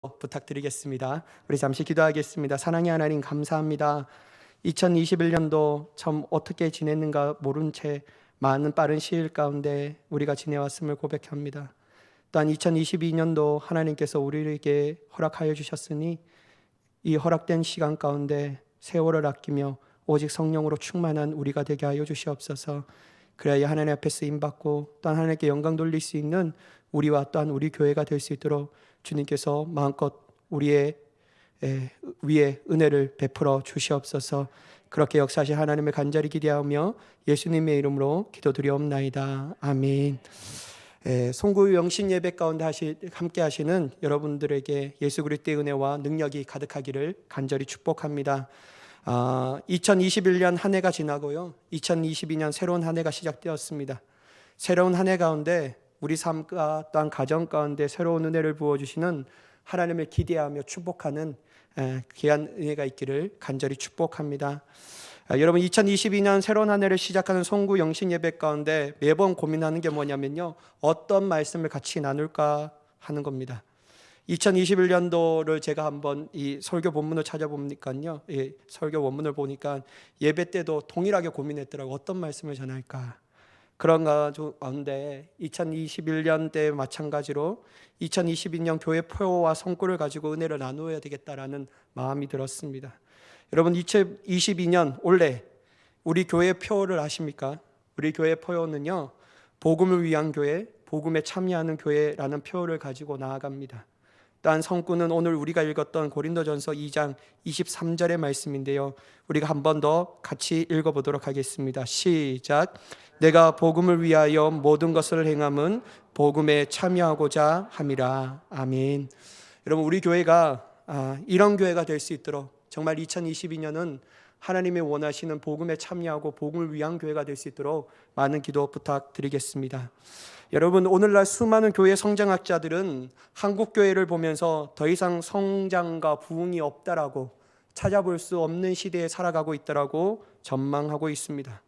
부탁드리겠습니다. 우리 잠시 기도하겠습니다. 사랑의 하나님 감사합니다. 2021년도 참 어떻게 지냈는가 모른 채 많은 빠른 시일 가운데 우리가 지내왔음을 고백합니다. 또한 2022년도 하나님께서 우리에게 허락하여 주셨으니 이 허락된 시간 가운데 세월을 아끼며 오직 성령으로 충만한 우리가 되게 하여 주시옵소서. 그래야 하나님 앞에 쓰임받고 또한 하나님께 영광 돌릴 수 있는 우리와 또한 우리 교회가 될 수 있도록 주님께서 마음껏 우리의 위에 은혜를 베풀어 주시옵소서. 그렇게 역사하실 하나님을 간절히 기대하며 예수님의 이름으로 기도드리옵나이다. 아멘. 송구 영신 예배 가운데 함께 하시는 여러분들에게 예수 그리스도의 은혜와 능력이 가득하기를 간절히 축복합니다. 2021년 한 해가 지나고요, 2022년 새로운 한 해가 시작되었습니다. 새로운 한 해 가운데 우리 삶과 또한 가정 가운데 새로운 은혜를 부어주시는 하나님을 기대하며 축복하는 귀한 은혜가 있기를 간절히 축복합니다. 여러분, 2022년 새로운 한 해를 시작하는 송구 영신 예배 가운데 매번 고민하는 게 뭐냐면요, 어떤 말씀을 같이 나눌까 하는 겁니다. 2021년도를 제가 한번 이 설교 본문을 찾아보니까요, 설교 원문을 보니까 예배 때도 동일하게 고민했더라고요. 어떤 말씀을 전할까. 그런 가운데 2021년 때 마찬가지로 2022년 교회 표와 성구를 가지고 은혜를 나누어야 되겠다라는 마음이 들었습니다. 여러분, 2022년 올해 우리 교회 표를 아십니까? 우리 교회 표는요, 복음을 위한 교회, 복음에 참여하는 교회라는 표를 가지고 나아갑니다. 또한 성구는 오늘 우리가 읽었던 고린도전서 2장 23절의 말씀인데요, 우리가 한 번 더 같이 읽어보도록 하겠습니다. 시작. 내가 복음을 위하여 모든 것을 행함은 복음에 참여하고자 함이라. 아멘. 여러분, 우리 교회가 이런 교회가 될 수 있도록 정말 2022년은 하나님이 원하시는 복음에 참여하고 복음을 위한 교회가 될 수 있도록 많은 기도 부탁드리겠습니다. 여러분, 오늘날 수많은 교회 성장학자들은 한국 교회를 보면서 더 이상 성장과 부흥이 없다라고, 찾아볼 수 없는 시대에 살아가고 있다라고 전망하고 있습니다.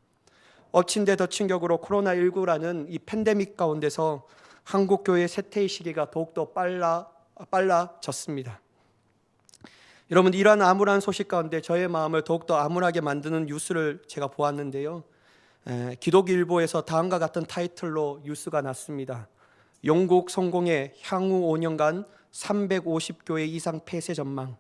엎친 데 덮친 격으로 코로나19라는 이 팬데믹 가운데서 한국 교회의 쇠퇴의 시기가 더욱더 빨라졌습니다. 여러분, 이러한 암울한 소식 가운데 저의 마음을 더욱더 암울하게 만드는 뉴스를 제가 보았는데요, 기독일보에서 다음과 같은 타이틀로 뉴스가 났습니다. 영국 성공의 향후 5년간 350교회 이상 폐쇄 전망,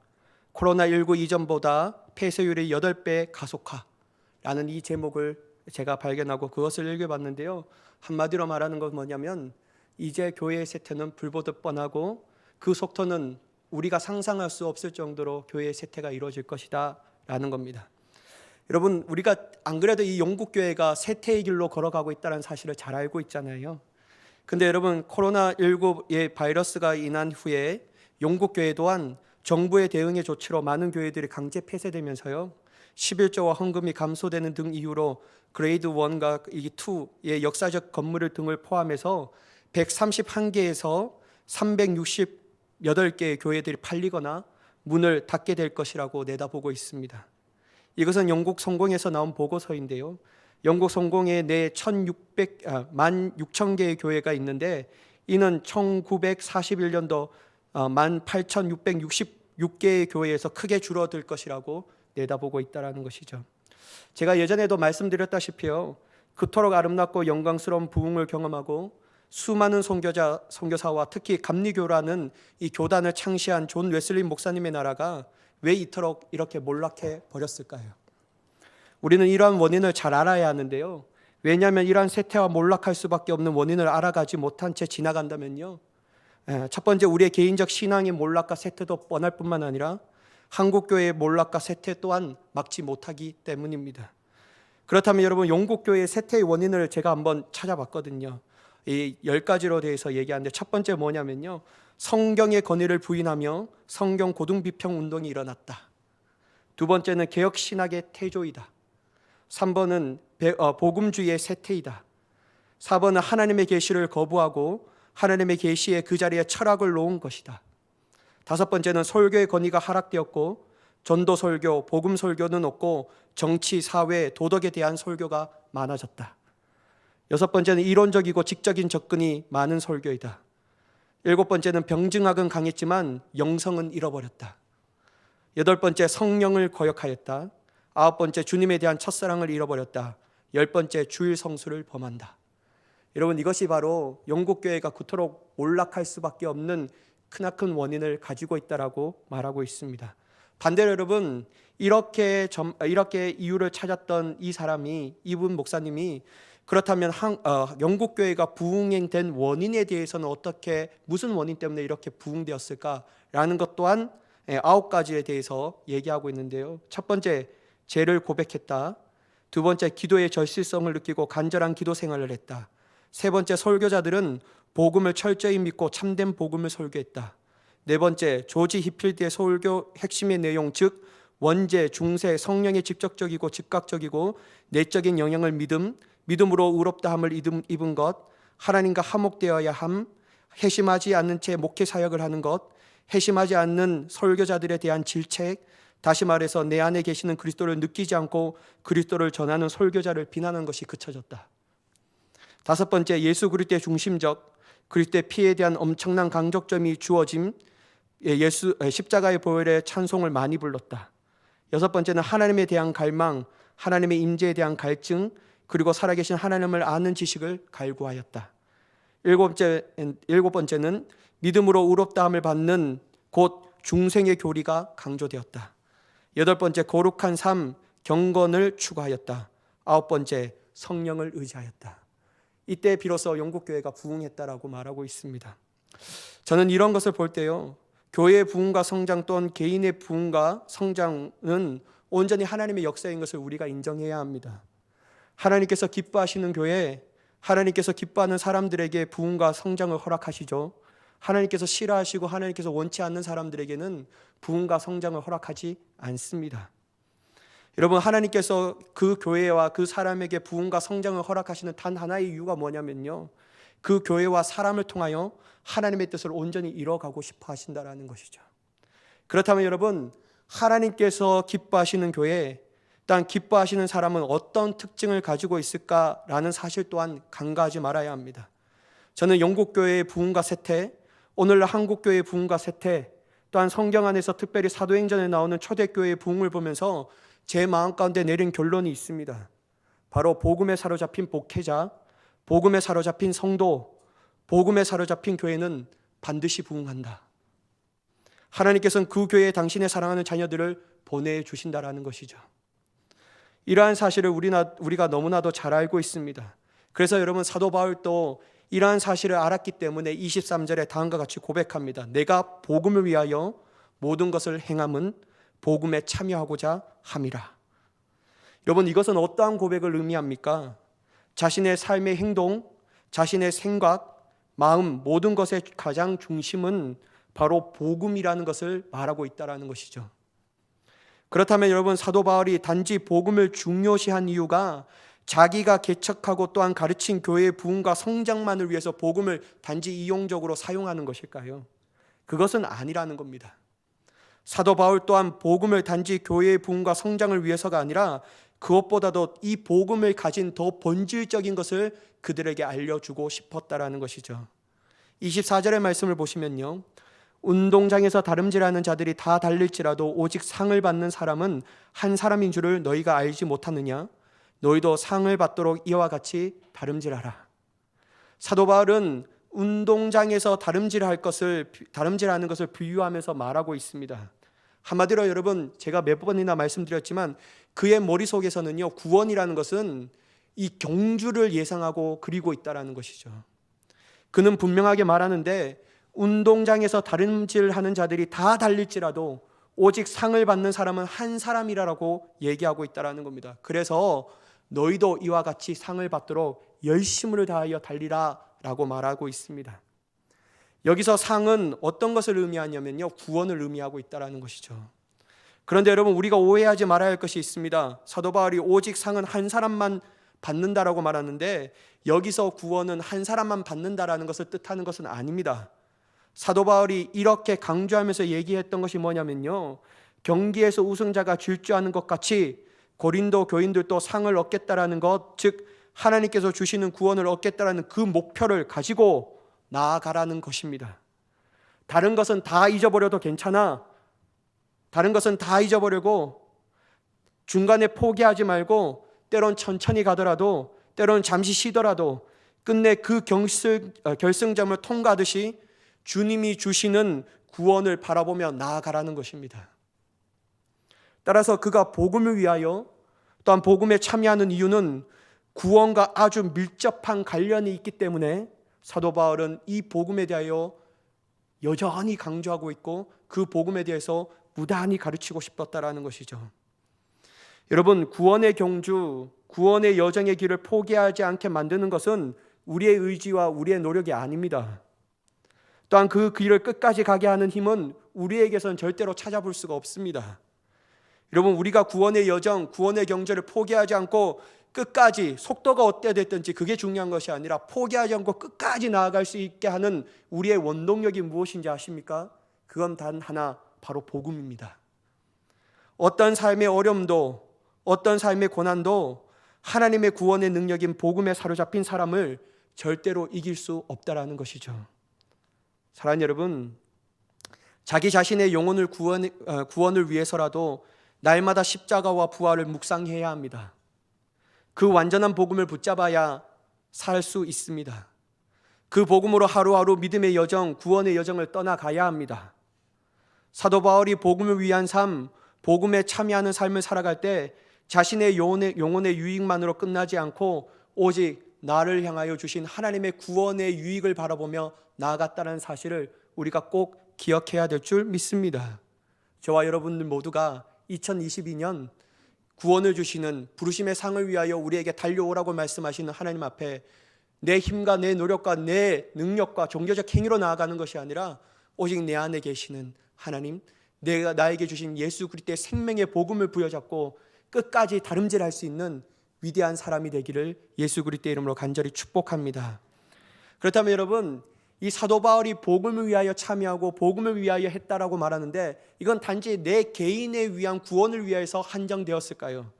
코로나19 이전보다 폐쇄율이 8배 가속화라는 이 제목을 제가 발견하고 그것을 읽어봤는데요, 한마디로 말하는 건 뭐냐면 이제 교회의 쇠퇴는 불보듯 뻔하고 그 속도는 우리가 상상할 수 없을 정도로 교회의 쇠퇴가 이루어질 것이다 라는 겁니다. 여러분, 우리가 안 그래도 이 영국 교회가 쇠퇴의 길로 걸어가고 있다는 사실을 잘 알고 있잖아요. 근데 여러분, 코로나19의 바이러스가 인한 후에 영국 교회 또한 정부의 대응의 조치로 많은 교회들이 강제 폐쇄되면서요, 11조와 헌금이 감소되는 등 이유로 그레이드 1과 2의 역사적 건물 등을 포함해서 131개에서 368개의 교회들이 팔리거나 문을 닫게 될 것이라고 내다보고 있습니다. 이것은 영국 성공에서 나온 보고서인데요, 영국 성공에 내 16,000개의 교회가 있는데 이는 1941년도 18,666개의 교회에서 크게 줄어들 것이라고 내다보고 있다는 것이죠. 제가 예전에도 말씀드렸다시피요, 그토록 아름답고 영광스러운 부흥을 경험하고 수많은 선교사와 특히 감리교라는 이 교단을 창시한 존 웨슬리 목사님의 나라가 왜 이토록 이렇게 몰락해 버렸을까요? 우리는 이러한 원인을 잘 알아야 하는데요, 왜냐하면 이러한 쇠퇴와 몰락할 수밖에 없는 원인을 알아가지 못한 채 지나간다면요, 첫 번째, 우리의 개인적 신앙의 몰락과 쇠퇴도 뻔할 뿐만 아니라 한국교회의 몰락과 쇠퇴 또한 막지 못하기 때문입니다. 그렇다면 여러분, 영국교회의 쇠퇴의 원인을 제가 한번 찾아봤거든요. 이 10가지로 대해서 얘기하는데, 첫 번째 뭐냐면요, 성경의 권위를 부인하며 성경 고등비평 운동이 일어났다. 두 번째는 개혁신학의 태조이다. 3번은 복음주의의 쇠퇴이다. 4번은 하나님의 계시를 거부하고 하나님의 계시에 그 자리에 철학을 놓은 것이다. 5번째는 설교의 권위가 하락되었고 전도 설교, 복음 설교는 없고 정치, 사회, 도덕에 대한 설교가 많아졌다. 6번째는 이론적이고 직적인 접근이 많은 설교이다. 7번째는 병증학은 강했지만 영성은 잃어버렸다. 8번째, 성령을 거역하였다. 9번째, 주님에 대한 첫사랑을 잃어버렸다. 10번째, 주일 성수를 범한다. 여러분, 이것이 바로 영국교회가 그토록 몰락할 수밖에 없는 크나큰 원인을 가지고 있다라고 말하고 있습니다. 반대로 여러분, 이렇게 이유를 찾았던 이분 목사님이 그렇다면 영국교회가 부흥된 원인에 대해서는 무슨 원인 때문에 이렇게 부흥되었을까라는 것 또한 9가지에 대해서 얘기하고 있는데요. 첫 번째, 죄를 고백했다. 두 번째, 기도의 절실성을 느끼고 간절한 기도 생활을 했다. 세 번째, 설교자들은 복음을 철저히 믿고 참된 복음을 설교했다. 네 번째, 조지 히필드의 설교 핵심의 내용, 즉 원죄, 중세, 성령의 직접적이고 즉각적이고 내적인 영향을 믿음으로 의롭다함을 입은 것, 하나님과 화목되어야 함, 회심하지 않는 채 목회 사역을 하는 것, 회심하지 않는 설교자들에 대한 질책, 다시 말해서 내 안에 계시는 그리스도를 느끼지 않고 그리스도를 전하는 설교자를 비난하는 것이 그쳐졌다. 다섯 번째, 예수 그리스도의 중심적, 그리스도의 피에 대한 엄청난 강조점이 주어짐, 십자가의 보혈의 찬송을 많이 불렀다. 여섯 번째는 하나님에 대한 갈망, 하나님의 임재에 대한 갈증, 그리고 살아계신 하나님을 아는 지식을 갈구하였다. 일곱 번째는 믿음으로 의롭다함을 받는 곧 중생의 교리가 강조되었다. 여덟 번째, 거룩한 삶, 경건을 추구하였다. 아홉 번째, 성령을 의지하였다. 이때 비로소 영국교회가 부흥했다라고 말하고 있습니다. 저는 이런 것을 볼 때요, 교회의 부흥과 성장 또는 개인의 부흥과 성장은 온전히 하나님의 역사인 것을 우리가 인정해야 합니다. 하나님께서 기뻐하시는 교회, 하나님께서 기뻐하는 사람들에게 부흥과 성장을 허락하시죠. 하나님께서 싫어하시고 하나님께서 원치 않는 사람들에게는 부흥과 성장을 허락하지 않습니다. 여러분, 하나님께서 그 교회와 그 사람에게 부흥과 성장을 허락하시는 단 하나의 이유가 뭐냐면요, 그 교회와 사람을 통하여 하나님의 뜻을 온전히 이뤄가고 싶어 하신다라는 것이죠. 그렇다면 여러분, 하나님께서 기뻐하시는 교회, 단 기뻐하시는 사람은 어떤 특징을 가지고 있을까라는 사실 또한 간과하지 말아야 합니다. 저는 영국교회의 부흥과 쇠퇴, 오늘날 한국교회의 부흥과 쇠퇴, 또한 성경 안에서 특별히 사도행전에 나오는 초대교회의 부흥을 보면서 제 마음 가운데 내린 결론이 있습니다. 바로 복음에 사로잡힌 목회자, 복음에 사로잡힌 성도, 복음에 사로잡힌 교회는 반드시 부흥한다. 하나님께서는 그 교회에 당신의 사랑하는 자녀들을 보내주신다라는 것이죠. 이러한 사실을 우리가 너무나도 잘 알고 있습니다. 그래서 여러분, 사도 바울도 이러한 사실을 알았기 때문에 23절에 다음과 같이 고백합니다. 내가 복음을 위하여 모든 것을 행함은 복음에 참여하고자 함이라. 여러분, 이것은 어떠한 고백을 의미합니까? 자신의 삶의 행동, 자신의 생각, 마음, 모든 것의 가장 중심은 바로 복음이라는 것을 말하고 있다는 것이죠. 그렇다면 여러분, 사도 바울이 단지 복음을 중요시한 이유가 자기가 개척하고 또한 가르친 교회의 부흥과 성장만을 위해서 복음을 단지 이용적으로 사용하는 것일까요? 그것은 아니라는 겁니다. 사도 바울 또한 복음을 단지 교회의 부흥과 성장을 위해서가 아니라 그것보다도 이 복음을 가진 더 본질적인 것을 그들에게 알려주고 싶었다라는 것이죠. 24절의 말씀을 보시면요, 운동장에서 다름질하는 자들이 다 달릴지라도 오직 상을 받는 사람은 한 사람인 줄을 너희가 알지 못하느냐? 너희도 상을 받도록 이와 같이 다름질하라. 사도 바울은 운동장에서 다름질하는 것을 비유하면서 말하고 있습니다. 한마디로 여러분, 제가 몇 번이나 말씀드렸지만 그의 머릿속에서는요, 구원이라는 것은 이 경주를 예상하고 그리고 있다는 것이죠. 그는 분명하게 말하는데 운동장에서 다름질하는 자들이 다 달릴지라도 오직 상을 받는 사람은 한 사람이라고 얘기하고 있다는 겁니다. 그래서 너희도 이와 같이 상을 받도록 열심을 다하여 달리라 라고 말하고 있습니다. 여기서 상은 어떤 것을 의미하냐면요, 구원을 의미하고 있다는 것이죠. 그런데 여러분, 우리가 오해하지 말아야 할 것이 있습니다. 사도 바울이 오직 상은 한 사람만 받는다라고 말하는데 여기서 구원은 한 사람만 받는다라는 것을 뜻하는 것은 아닙니다. 사도 바울이 이렇게 강조하면서 얘기했던 것이 뭐냐면요, 경기에서 우승자가 질주하는 것 같이 고린도 교인들도 상을 얻겠다라는 것, 즉 하나님께서 주시는 구원을 얻겠다라는 그 목표를 가지고 나아가라는 것입니다. 다른 것은 다 잊어버려도 괜찮아. 다른 것은 다 잊어버리고 중간에 포기하지 말고 때론 천천히 가더라도 때론 잠시 쉬더라도 끝내 그 결승점을 통과하듯이 주님이 주시는 구원을 바라보며 나아가라는 것입니다. 따라서 그가 복음을 위하여 또한 복음에 참여하는 이유는 구원과 아주 밀접한 관련이 있기 때문에 사도 바울은 이 복음에 대하여 여전히 강조하고 있고 그 복음에 대해서 무단히 가르치고 싶었다라는 것이죠. 여러분, 구원의 경주, 구원의 여정의 길을 포기하지 않게 만드는 것은 우리의 의지와 우리의 노력이 아닙니다. 또한 그 길을 끝까지 가게 하는 힘은 우리에게선 절대로 찾아볼 수가 없습니다. 여러분, 우리가 구원의 여정, 구원의 경주를 포기하지 않고 끝까지 속도가 어때 됐든지 그게 중요한 것이 아니라 포기하지 않고 끝까지 나아갈 수 있게 하는 우리의 원동력이 무엇인지 아십니까? 그건 단 하나, 바로 복음입니다. 어떤 삶의 어려움도 어떤 삶의 고난도 하나님의 구원의 능력인 복음에 사로잡힌 사람을 절대로 이길 수 없다라는 것이죠. 사랑하는 여러분, 자기 자신의 영혼을 구원을 위해서라도 날마다 십자가와 부활을 묵상해야 합니다. 그 완전한 복음을 붙잡아야 살 수 있습니다. 그 복음으로 하루하루 믿음의 여정, 구원의 여정을 떠나가야 합니다. 사도 바울이 복음을 위한 삶, 복음에 참여하는 삶을 살아갈 때 자신의 영혼의 유익만으로 끝나지 않고 오직 나를 향하여 주신 하나님의 구원의 유익을 바라보며 나아갔다는 사실을 우리가 꼭 기억해야 될 줄 믿습니다. 저와 여러분들 모두가 2022년 구원을 주시는 부르심의 상을 위하여 우리에게 달려오라고 말씀하시는 하나님 앞에 내 힘과 내 노력과 내 능력과 종교적 행위로 나아가는 것이 아니라 오직 내 안에 계시는 하나님, 내가 나에게 주신 예수 그리스도의 생명의 복음을 부여잡고 끝까지 다름질할 수 있는 위대한 사람이 되기를 예수 그리스도의 이름으로 간절히 축복합니다. 그렇다면 여러분, 이 사도 바울이 복음을 위하여 참여하고 복음을 위하여 했다라고 말하는데 이건 단지 내 개인에 위한 구원을 위해서 한정되었을까요?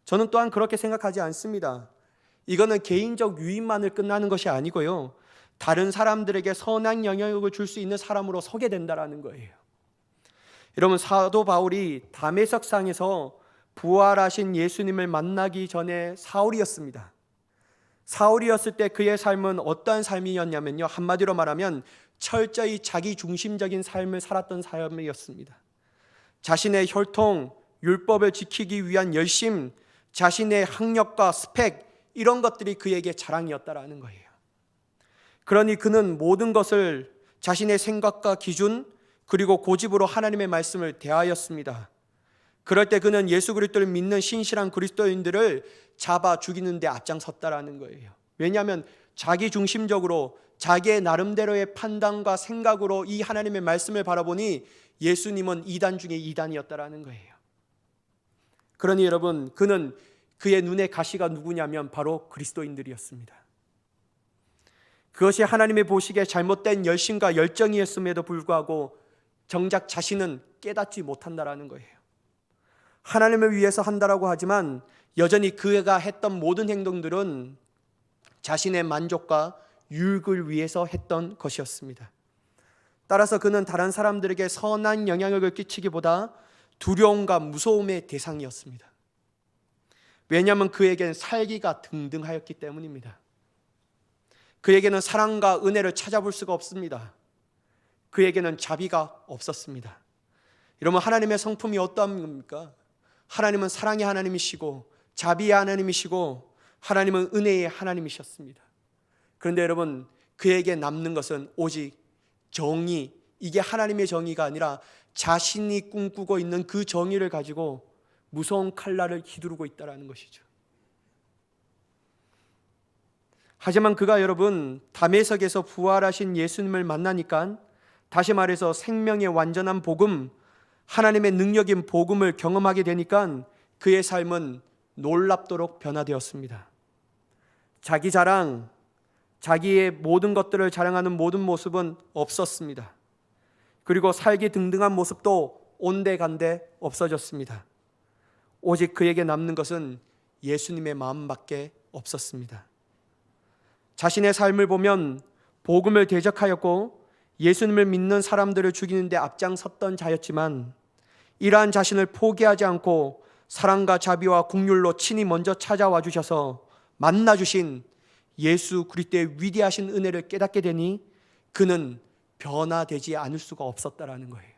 저는 또한 그렇게 생각하지 않습니다. 이거는 개인적 유익만을 끝나는 것이 아니고요, 다른 사람들에게 선한 영향력을 줄 수 있는 사람으로 서게 된다라는 거예요. 여러분, 사도 바울이 다메섹상에서 부활하신 예수님을 만나기 전에 사울이었습니다. 사울이었을 때 그의 삶은 어떠한 삶이었냐면요, 한마디로 말하면 철저히 자기 중심적인 삶을 살았던 삶이었습니다. 자신의 혈통, 율법을 지키기 위한 열심, 자신의 학력과 스펙, 이런 것들이 그에게 자랑이었다라는 거예요. 그러니 그는 모든 것을 자신의 생각과 기준 그리고 고집으로 하나님의 말씀을 대하였습니다. 그럴 때 그는 예수 그리스도를 믿는 신실한 그리스도인들을 잡아 죽이는 데 앞장섰다라는 거예요. 왜냐하면 자기 중심적으로 자기의 나름대로의 판단과 생각으로 이 하나님의 말씀을 바라보니 예수님은 2단 중에 2단이었다라는 거예요. 그러니 여러분, 그는 그의 눈의 가시가 누구냐면 바로 그리스도인들이었습니다. 그것이 하나님의 보시기에 잘못된 열심과 열정이었음에도 불구하고 정작 자신은 깨닫지 못한다라는 거예요. 하나님을 위해서 한다라고 하지만 여전히 그가 했던 모든 행동들은 자신의 만족과 유익을 위해서 했던 것이었습니다. 따라서 그는 다른 사람들에게 선한 영향력을 끼치기보다 두려움과 무서움의 대상이었습니다. 왜냐하면 그에게는 살기가 등등하였기 때문입니다. 그에게는 사랑과 은혜를 찾아볼 수가 없습니다. 그에게는 자비가 없었습니다. 여러분, 하나님의 성품이 어떠한 겁니까? 하나님은 사랑의 하나님이시고 자비의 하나님이시고 하나님은 은혜의 하나님이셨습니다. 그런데 여러분, 그에게 남는 것은 오직 정의, 이게 하나님의 정의가 아니라 자신이 꿈꾸고 있는 그 정의를 가지고 무서운 칼날을 휘두르고 있다는 것이죠. 하지만 그가 여러분 다메섹에서 부활하신 예수님을 만나니까, 다시 말해서 생명의 완전한 복음, 하나님의 능력인 복음을 경험하게 되니까 그의 삶은 놀랍도록 변화되었습니다. 자기 자랑, 자기의 모든 것들을 자랑하는 모든 모습은 없었습니다. 그리고 살기 등등한 모습도 온데간데 없어졌습니다. 오직 그에게 남는 것은 예수님의 마음밖에 없었습니다. 자신의 삶을 보면 복음을 대적하였고 예수님을 믿는 사람들을 죽이는데 앞장섰던 자였지만 이러한 자신을 포기하지 않고 사랑과 자비와 긍휼로 친히 먼저 찾아와 주셔서 만나 주신 예수 그리스도의 위대하신 은혜를 깨닫게 되니 그는 변화되지 않을 수가 없었다라는 거예요.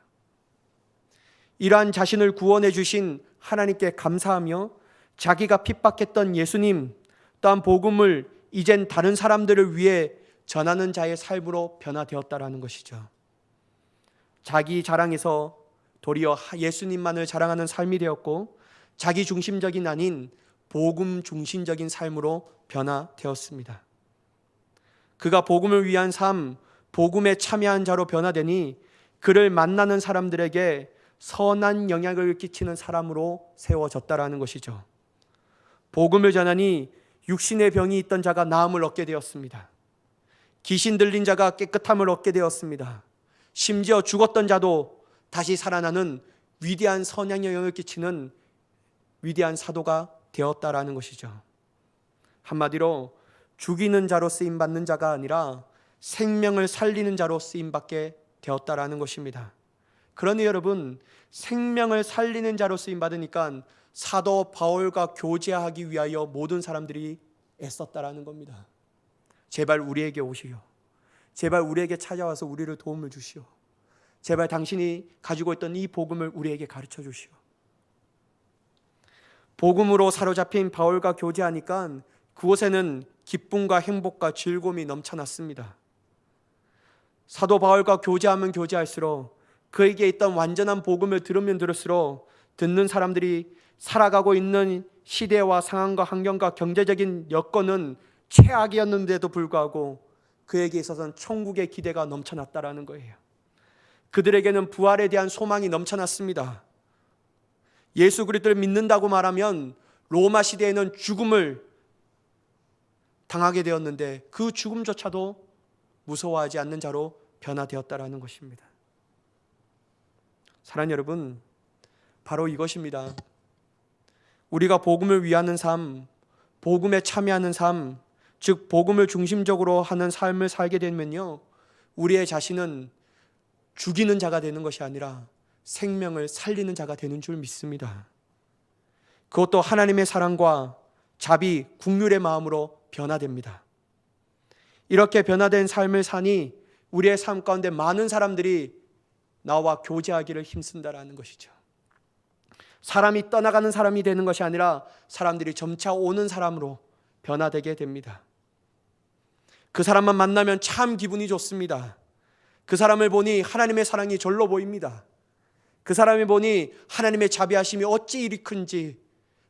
이러한 자신을 구원해 주신 하나님께 감사하며 자기가 핍박했던 예수님 또한 복음을 이젠 다른 사람들을 위해 전하는 자의 삶으로 변화되었다라는 것이죠. 자기 자랑에서 도리어 예수님만을 자랑하는 삶이 되었고 자기 중심적인 아닌 복음 중심적인 삶으로 변화되었습니다. 그가 복음을 위한 삶, 복음에 참여한 자로 변화되니 그를 만나는 사람들에게 선한 영향을 끼치는 사람으로 세워졌다라는 것이죠. 복음을 전하니 육신의 병이 있던 자가 나음을 얻게 되었습니다. 귀신 들린 자가 깨끗함을 얻게 되었습니다. 심지어 죽었던 자도 다시 살아나는 위대한 선한 영향을 끼치는 위대한 사도가 되었다라는 것이죠. 한마디로 죽이는 자로 쓰임받는 자가 아니라 생명을 살리는 자로 쓰임받게 되었다라는 것입니다. 그러니 여러분, 생명을 살리는 자로 쓰임받으니까 사도 바울과 교제하기 위하여 모든 사람들이 애썼다라는 겁니다. 제발 우리에게 오시오. 제발 우리에게 찾아와서 우리를 도움을 주시오. 제발 당신이 가지고 있던 이 복음을 우리에게 가르쳐 주시오. 복음으로 사로잡힌 바울과 교제하니까 그곳에는 기쁨과 행복과 즐거움이 넘쳐났습니다. 사도 바울과 교제하면 교제할수록 그에게 있던 완전한 복음을 들으면 들을수록 듣는 사람들이 살아가고 있는 시대와 상황과 환경과 경제적인 여건은 최악이었는데도 불구하고 그에게 있어서는 천국의 기대가 넘쳐났다라는 거예요. 그들에게는 부활에 대한 소망이 넘쳐났습니다. 예수 그리스도를 믿는다고 말하면 로마 시대에는 죽음을 당하게 되었는데 그 죽음조차도 무서워하지 않는 자로 변화되었다라는 것입니다. 사랑하는 여러분, 바로 이것입니다. 우리가 복음을 위하는 삶, 복음에 참여하는 삶, 즉 복음을 중심적으로 하는 삶을 살게 되면요, 우리의 자신은 죽이는 자가 되는 것이 아니라 생명을 살리는 자가 되는 줄 믿습니다. 그것도 하나님의 사랑과 자비, 긍휼의 마음으로 변화됩니다. 이렇게 변화된 삶을 사니 우리의 삶 가운데 많은 사람들이 나와 교제하기를 힘쓴다라는 것이죠. 사람이 떠나가는 사람이 되는 것이 아니라 사람들이 점차 오는 사람으로 변화되게 됩니다. 그 사람만 만나면 참 기분이 좋습니다. 그 사람을 보니 하나님의 사랑이 절로 보입니다. 그 사람을 보니 하나님의 자비하심이 어찌 이리 큰지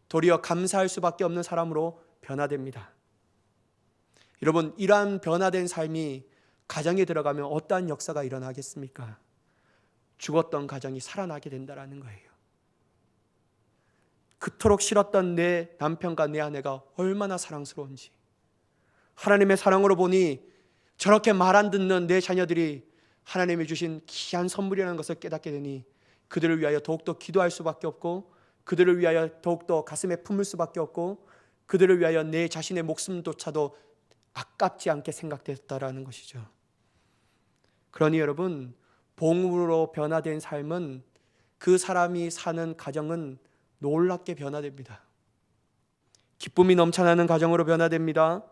도리어 감사할 수밖에 없는 사람으로 변화됩니다. 여러분, 이러한 변화된 삶이 가정에 들어가면 어떠한 역사가 일어나겠습니까? 죽었던 가정이 살아나게 된다는 거예요. 그토록 싫었던 내 남편과 내 아내가 얼마나 사랑스러운지, 하나님의 사랑으로 보니 저렇게 말 안 듣는 내 자녀들이 하나님이 주신 귀한 선물이라는 것을 깨닫게 되니 그들을 위하여 더욱더 기도할 수밖에 없고, 그들을 위하여 더욱더 가슴에 품을 수밖에 없고, 그들을 위하여 내 자신의 목숨조차도 아깝지 않게 생각됐다라는 것이죠. 그러니 여러분, 복음으로 변화된 삶은, 그 사람이 사는 가정은 놀랍게 변화됩니다. 기쁨이 넘쳐나는 가정으로 변화됩니다.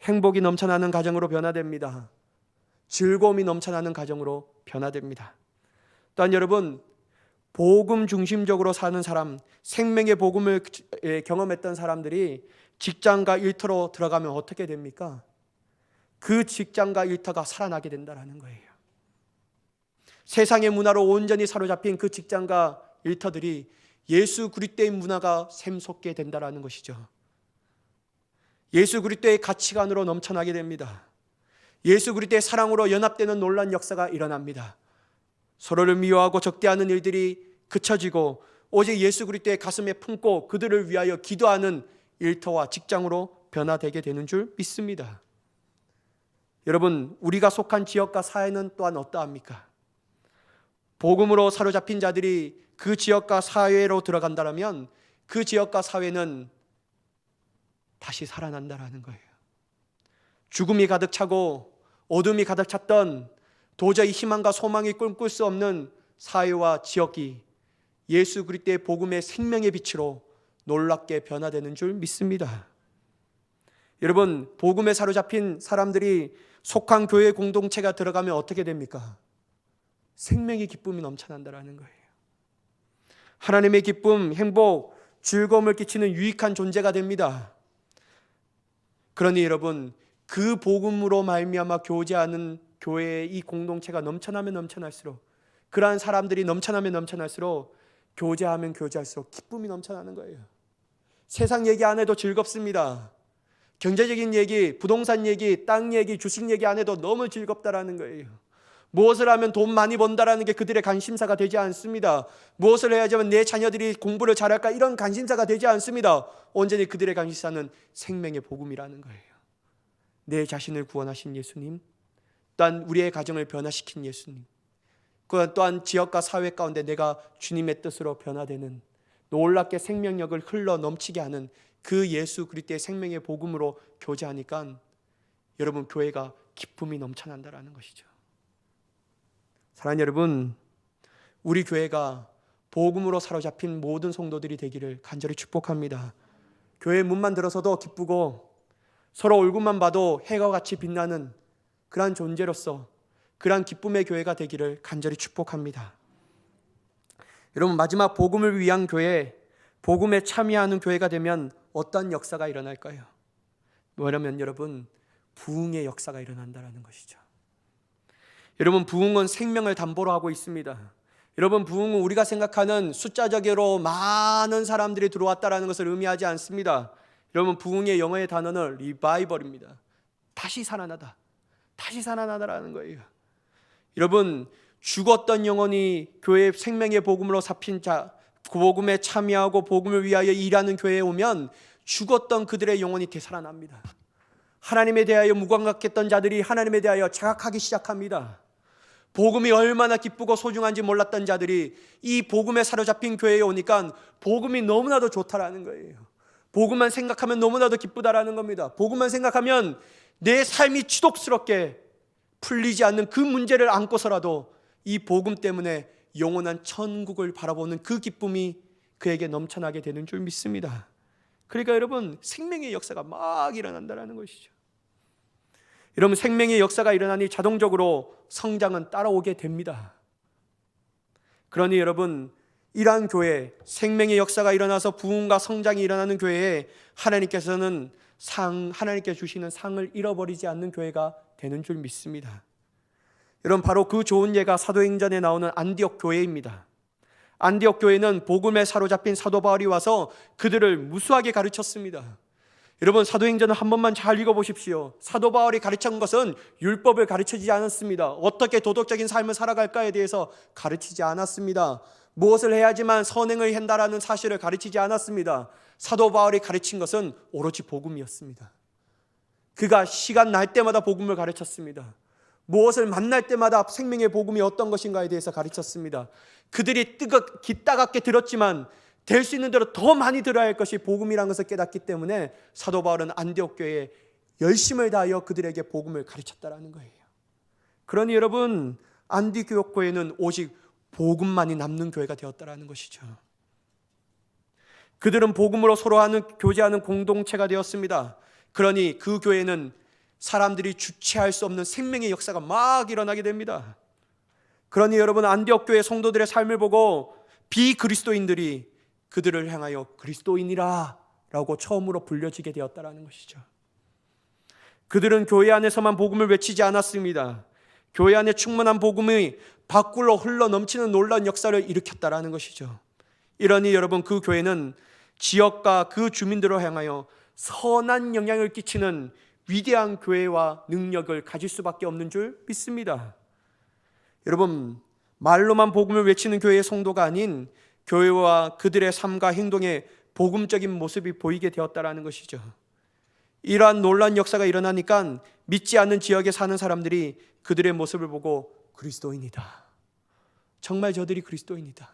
행복이 넘쳐나는 가정으로 변화됩니다. 즐거움이 넘쳐나는 가정으로 변화됩니다. 또한 여러분, 복음 중심적으로 사는 사람, 생명의 복음을 경험했던 사람들이 직장과 일터로 들어가면 어떻게 됩니까? 그 직장과 일터가 살아나게 된다는 거예요. 세상의 문화로 온전히 사로잡힌 그 직장과 일터들이 예수 그리스도의 문화가 샘솟게 된다는 것이죠. 예수 그리스도의 가치관으로 넘쳐나게 됩니다. 예수 그리스도의 사랑으로 연합되는 놀라운 역사가 일어납니다. 서로를 미워하고 적대하는 일들이 그쳐지고 오직 예수 그리스도의 가슴에 품고 그들을 위하여 기도하는 일터와 직장으로 변화되게 되는 줄 믿습니다. 여러분, 우리가 속한 지역과 사회는 또한 어떠합니까? 복음으로 사로잡힌 자들이 그 지역과 사회로 들어간다면 그 지역과 사회는 다시 살아난다라는 거예요. 죽음이 가득 차고 어둠이 가득 찼던 도저히 희망과 소망이 꿈꿀 수 없는 사회와 지역이 예수 그리스도의 복음의 생명의 빛으로 놀랍게 변화되는 줄 믿습니다. 여러분, 복음에 사로잡힌 사람들이 속한 교회 공동체가 들어가면 어떻게 됩니까? 생명의 기쁨이 넘쳐난다는 거예요. 하나님의 기쁨, 행복, 즐거움을 끼치는 유익한 존재가 됩니다. 그러니 여러분, 그 복음으로 말미암아 교제하는 교회의 이 공동체가 넘쳐나면 넘쳐날수록, 그러한 사람들이 넘쳐나면 넘쳐날수록 교제하면 교제할수록 기쁨이 넘쳐나는 거예요. 세상 얘기 안 해도 즐겁습니다. 경제적인 얘기, 부동산 얘기, 땅 얘기, 주식 얘기 안 해도 너무 즐겁다라는 거예요. 무엇을 하면 돈 많이 번다라는 게 그들의 관심사가 되지 않습니다. 무엇을 해야지만 내 자녀들이 공부를 잘할까, 이런 관심사가 되지 않습니다. 온전히 그들의 관심사는 생명의 복음이라는 거예요. 내 자신을 구원하신 예수님, 또한 우리의 가정을 변화시킨 예수님, 또한 지역과 사회 가운데 내가 주님의 뜻으로 변화되는, 놀랍게 생명력을 흘러 넘치게 하는 그 예수 그리스도의 생명의 복음으로 교제하니까 여러분, 교회가 기쁨이 넘쳐난다라는 것이죠. 사랑하는 여러분, 우리 교회가 복음으로 사로잡힌 모든 성도들이 되기를 간절히 축복합니다. 교회 문만 들어서도 기쁘고 서로 얼굴만 봐도 해가 같이 빛나는 그러한 존재로서 그러한 기쁨의 교회가 되기를 간절히 축복합니다. 여러분, 마지막 복음을 위한 교회, 복음에 참여하는 교회가 되면 어떤 역사가 일어날까요? 뭐냐면 여러분, 부흥의 역사가 일어난다는 것이죠. 여러분, 부흥은 생명을 담보로 하고 있습니다. 여러분, 부흥은 우리가 생각하는 숫자적으로 많은 사람들이 들어왔다는 것을 의미하지 않습니다. 여러분, 부흥의 영어의 단어는 리바이벌입니다. 다시 살아나다, 다시 살아나다라는 거예요. 여러분, 죽었던 영혼이 교회의 생명의 복음으로 잡힌 자, 그 복음에 참여하고 복음을 위하여 일하는 교회에 오면 죽었던 그들의 영혼이 되살아납니다. 하나님에 대하여 무감각했던 자들이 하나님에 대하여 자각하기 시작합니다. 복음이 얼마나 기쁘고 소중한지 몰랐던 자들이 이 복음에 사로잡힌 교회에 오니까 복음이 너무나도 좋다라는 거예요. 복음만 생각하면 너무나도 기쁘다라는 겁니다. 복음만 생각하면 내 삶이 지독스럽게 풀리지 않는 그 문제를 안고서라도 이 복음 때문에 영원한 천국을 바라보는 그 기쁨이 그에게 넘쳐나게 되는 줄 믿습니다. 그러니까 여러분, 생명의 역사가 막 일어난다는 것이죠. 여러분, 생명의 역사가 일어나니 자동적으로 성장은 따라오게 됩니다. 그러니 여러분, 이러한 교회, 생명의 역사가 일어나서 부흥과 성장이 일어나는 교회에 하나님께서는 하나님께 주시는 상을 잃어버리지 않는 교회가 되는 줄 믿습니다. 여러분, 바로 그 좋은 예가 사도행전에 나오는 안디옥 교회입니다. 안디옥 교회는 복음에 사로잡힌 사도 바울이 와서 그들을 무수하게 가르쳤습니다. 여러분, 사도행전을 한 번만 잘 읽어보십시오. 사도 바울이 가르친 것은 율법을 가르치지 않았습니다. 어떻게 도덕적인 삶을 살아갈까에 대해서 가르치지 않았습니다. 무엇을 해야지만 선행을 한다라는 사실을 가르치지 않았습니다. 사도 바울이 가르친 것은 오로지 복음이었습니다. 그가 시간 날 때마다 복음을 가르쳤습니다. 무엇을 만날 때마다 생명의 복음이 어떤 것인가에 대해서 가르쳤습니다. 그들이 귀 따갑게 들었지만 될 수 있는 대로 더 많이 들어야 할 것이 복음이라는 것을 깨닫기 때문에 사도 바울은 안디옥 교회에 열심을 다하여 그들에게 복음을 가르쳤다라는 거예요. 그러니 여러분, 안디옥 교회는 오직 복음만이 남는 교회가 되었다라는 것이죠. 그들은 복음으로 서로 교제하는 공동체가 되었습니다. 그러니 그 교회는 사람들이 주체할 수 없는 생명의 역사가 막 일어나게 됩니다. 그러니 여러분, 안디옥 교회 성도들의 삶을 보고 비그리스도인들이 그들을 향하여 그리스도인이라 라고 처음으로 불려지게 되었다는 것이죠. 그들은 교회 안에서만 복음을 외치지 않았습니다. 교회 안에 충만한 복음이 밖으로 흘러 넘치는 놀라운 역사를 일으켰다는 것이죠. 이러니 여러분, 그 교회는 지역과 그 주민들을 향하여 선한 영향을 끼치는 위대한 교회와 능력을 가질 수밖에 없는 줄 믿습니다. 여러분, 말로만 복음을 외치는 교회의 성도가 아닌 교회와 그들의 삶과 행동에 복음적인 모습이 보이게 되었다는 것이죠. 이러한 놀라운 역사가 일어나니까 믿지 않는 지역에 사는 사람들이 그들의 모습을 보고 그리스도인이다, 정말 저들이 그리스도인이다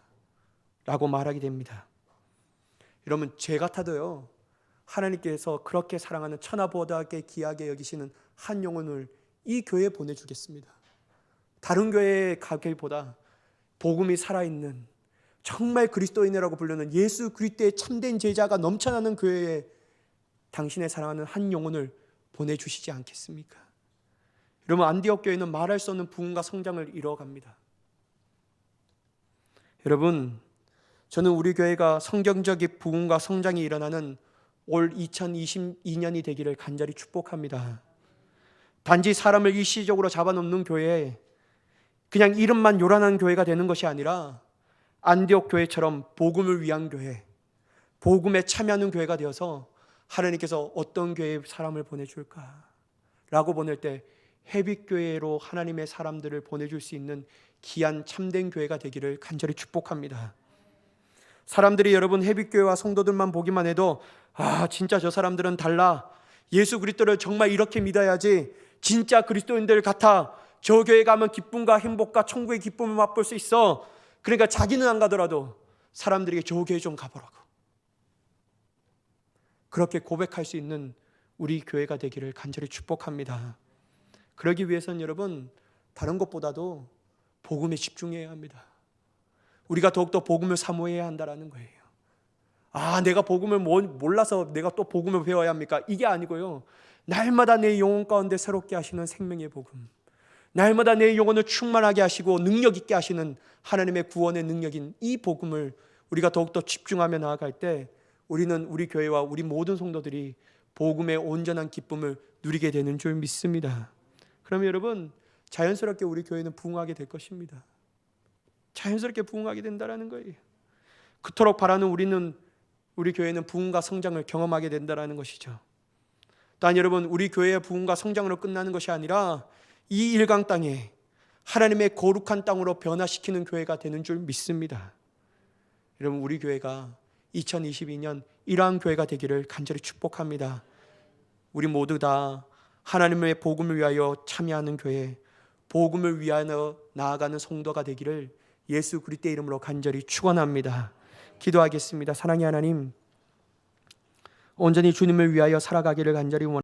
라고 말하게 됩니다. 여러분, 죄 같아도요, 하나님께서 그렇게 사랑하는 천하보다하게 귀하게 여기시는 한 영혼을 이 교회에 보내주겠습니다. 다른 교회에 가기보다 복음이 살아있는 정말 그리스도인이라고 부르는 예수 그리스도의 참된 제자가 넘쳐나는 교회에 당신의 사랑하는 한 영혼을 보내주시지 않겠습니까? 여러분, 안디옥 교회는 말할 수 없는 부흥과 성장을 이뤄갑니다. 여러분, 저는 우리 교회가 성경적인 부흥과 성장이 일어나는 올 2022년이 되기를 간절히 축복합니다. 단지 사람을 일시적으로 잡아놓는 교회에 그냥 이름만 요란한 교회가 되는 것이 아니라 안디옥 교회처럼 복음을 위한 교회, 복음에 참여하는 교회가 되어서 하나님께서 어떤 교회에 사람을 보내줄까라고 보낼 때 회빛교회로 하나님의 사람들을 보내줄 수 있는 귀한 참된 교회가 되기를 간절히 축복합니다. 사람들이 여러분 회빛교회와 성도들만 보기만 해도 진짜 저 사람들은 달라, 예수 그리스도를 정말 이렇게 믿어야지, 진짜 그리스도인들 같아, 저 교회 가면 기쁨과 행복과 천국의 기쁨을 맛볼 수 있어, 그러니까 자기는 안 가더라도 사람들에게 저 교회 좀 가보라고, 그렇게 고백할 수 있는 우리 교회가 되기를 간절히 축복합니다. 그러기 위해서는 여러분 다른 것보다도 복음에 집중해야 합니다. 우리가 더욱더 복음을 사모해야 한다는 거예요. 내가 복음을 몰라서 내가 또 복음을 배워야 합니까? 이게 아니고요, 날마다 내 영혼 가운데 새롭게 하시는 생명의 복음, 날마다 내 영혼을 충만하게 하시고 능력 있게 하시는 하나님의 구원의 능력인 이 복음을 우리가 더욱더 집중하며 나아갈 때 우리는 우리 교회와 우리 모든 성도들이 복음의 온전한 기쁨을 누리게 되는 줄 믿습니다. 그러면 여러분 자연스럽게 우리 교회는 부흥하게 될 것입니다. 자연스럽게 부흥하게 된다는 거예요. 그토록 바라는 우리 교회는 부흥과 성장을 경험하게 된다는 것이죠. 또한 여러분, 우리 교회의 부흥과 성장으로 끝나는 것이 아니라 이 일강 땅에 하나님의 거룩한 땅으로 변화시키는 교회가 되는 줄 믿습니다. 여러분, 우리 교회가 2022년 이러한 교회가 되기를 간절히 축복합니다. 우리 모두 다 하나님의 복음을 위하여 참여하는 교회, 복음을 위하여 나아가는 성도가 되기를 예수 그리스도의 이름으로 간절히 축원합니다. 기도하겠습니다. 사랑의 하나님, 온전히 주님을 위하여 살아가기를 간절히 원합니다.